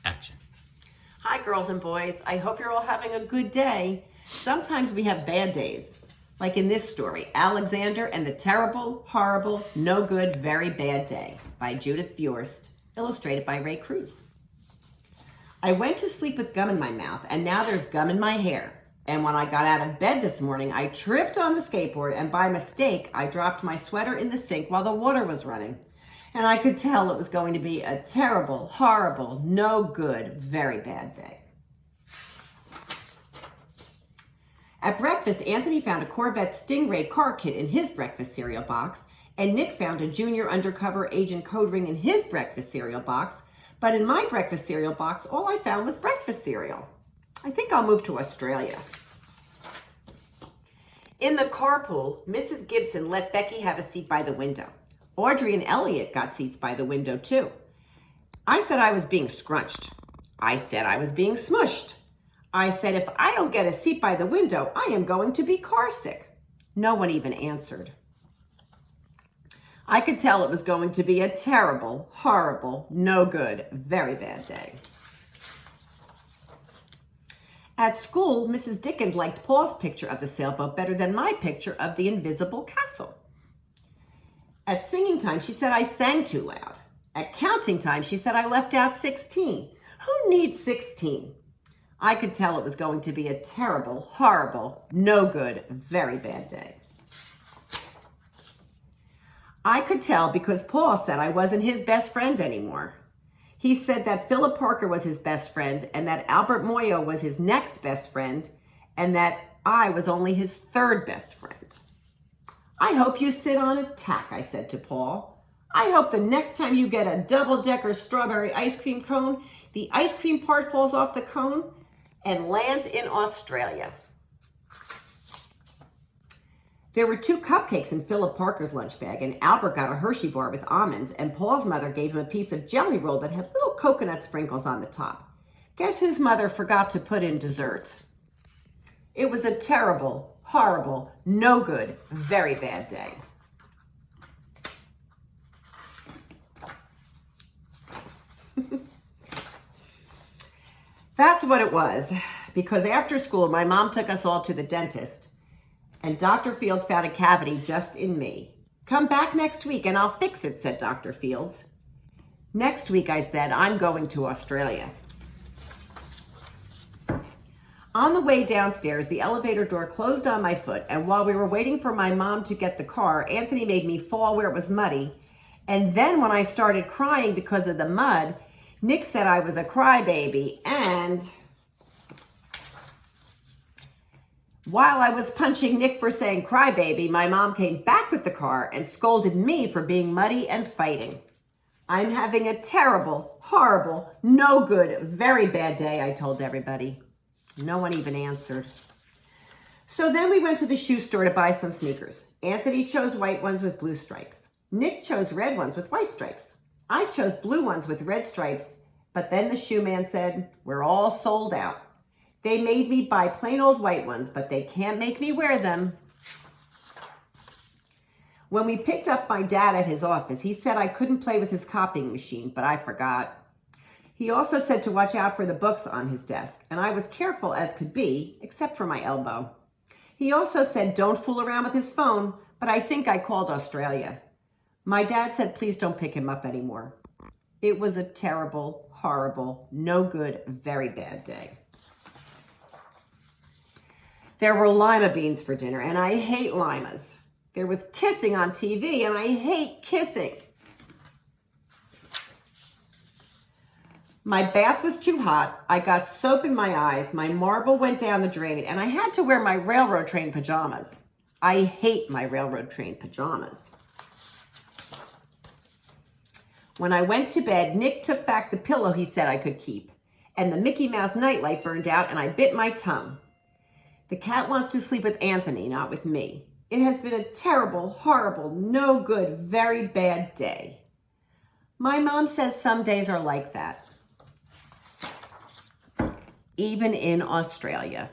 Action. Hi, girls and boys. I hope you're all having a good day. Sometimes we have bad days. Like in this story, Alexander and the Terrible, Horrible, No Good, Very Bad Day by Judith Viorst, illustrated by Ray Cruz. I went to sleep with gum in my mouth, and now there's gum in my hair. And when I got out of bed this morning, I tripped on the skateboard, and by mistake, I dropped my sweater in the sink while the water was running. And I could tell it was going to be a terrible, horrible, no good, very bad day. At breakfast, Anthony found a Corvette Stingray car kit in his breakfast cereal box, and Nick found a junior undercover agent code ring in his breakfast cereal box. But in my breakfast cereal box, all I found was breakfast cereal. I think I'll move to Australia. In the carpool, Mrs. Gibson let Becky have a seat by the window. Audrey and Elliot got seats by the window too. I said I was being scrunched. I said I was being smushed. I said if I don't get a seat by the window, I am going to be car sick. No one even answered. I could tell it was going to be a terrible, horrible, no good, very bad day. At school, Mrs. Dickens liked Paul's picture of the sailboat better than my picture of the invisible castle. At singing time, she said I sang too loud. At counting time, she said I left out 16. Who needs 16? I could tell it was going to be a terrible, horrible, no good, very bad day. I could tell because Paul said I wasn't his best friend anymore. He said that Philip Parker was his best friend and that Albert Moyo was his next best friend and that I was only his third best friend. I hope you sit on a tack, I said to Paul. I hope the next time you get a double-decker strawberry ice cream cone, the ice cream part falls off the cone and lands in Australia. There were 2 cupcakes in Philip Parker's lunch bag, and Albert got a Hershey bar with almonds, and Paul's mother gave him a piece of jelly roll that had little coconut sprinkles on the top. Guess whose mother forgot to put in dessert? It was a terrible, horrible, no good, very bad day. That's what it was, because after school, my mom took us all to the dentist, and Dr. Fields found a cavity just in me. Come back next week and I'll fix it, said Dr. Fields. Next week, I said, I'm going to Australia. On the way downstairs, the elevator door closed on my foot, and while we were waiting for my mom to get the car, Anthony made me fall where it was muddy. And then when I started crying because of the mud, Nick said I was a crybaby, and while I was punching Nick for saying crybaby, my mom came back with the car and scolded me for being muddy and fighting. I'm having a terrible, horrible, no good, very bad day, I told everybody. No one even answered. So then we went to the shoe store to buy some sneakers. Anthony chose white ones with blue stripes. Nick chose red ones with white stripes. I chose blue ones with red stripes, but then the shoe man said, we're all sold out. They made me buy plain old white ones, but they can't make me wear them. When we picked up my dad at his office, he said I couldn't play with his copying machine, but I forgot. He also said to watch out for the books on his desk, and I was careful as could be, except for my elbow. He also said don't fool around with his phone, but I think I called Australia. My dad said please don't pick him up anymore. It was a terrible, horrible, no good, very bad day. There were lima beans for dinner, and I hate limas. There was kissing on TV, and I hate kissing. My bath was too hot. I got soap in my eyes. My marble went down the drain, and I had to wear my railroad train pajamas. I hate my railroad train pajamas. When I went to bed, Nick took back the pillow he said I could keep, and the Mickey Mouse nightlight burned out, and I bit my tongue. The cat wants to sleep with Anthony, not with me. It has been a terrible, horrible, no good, very bad day. My mom says some days are like that, even in Australia.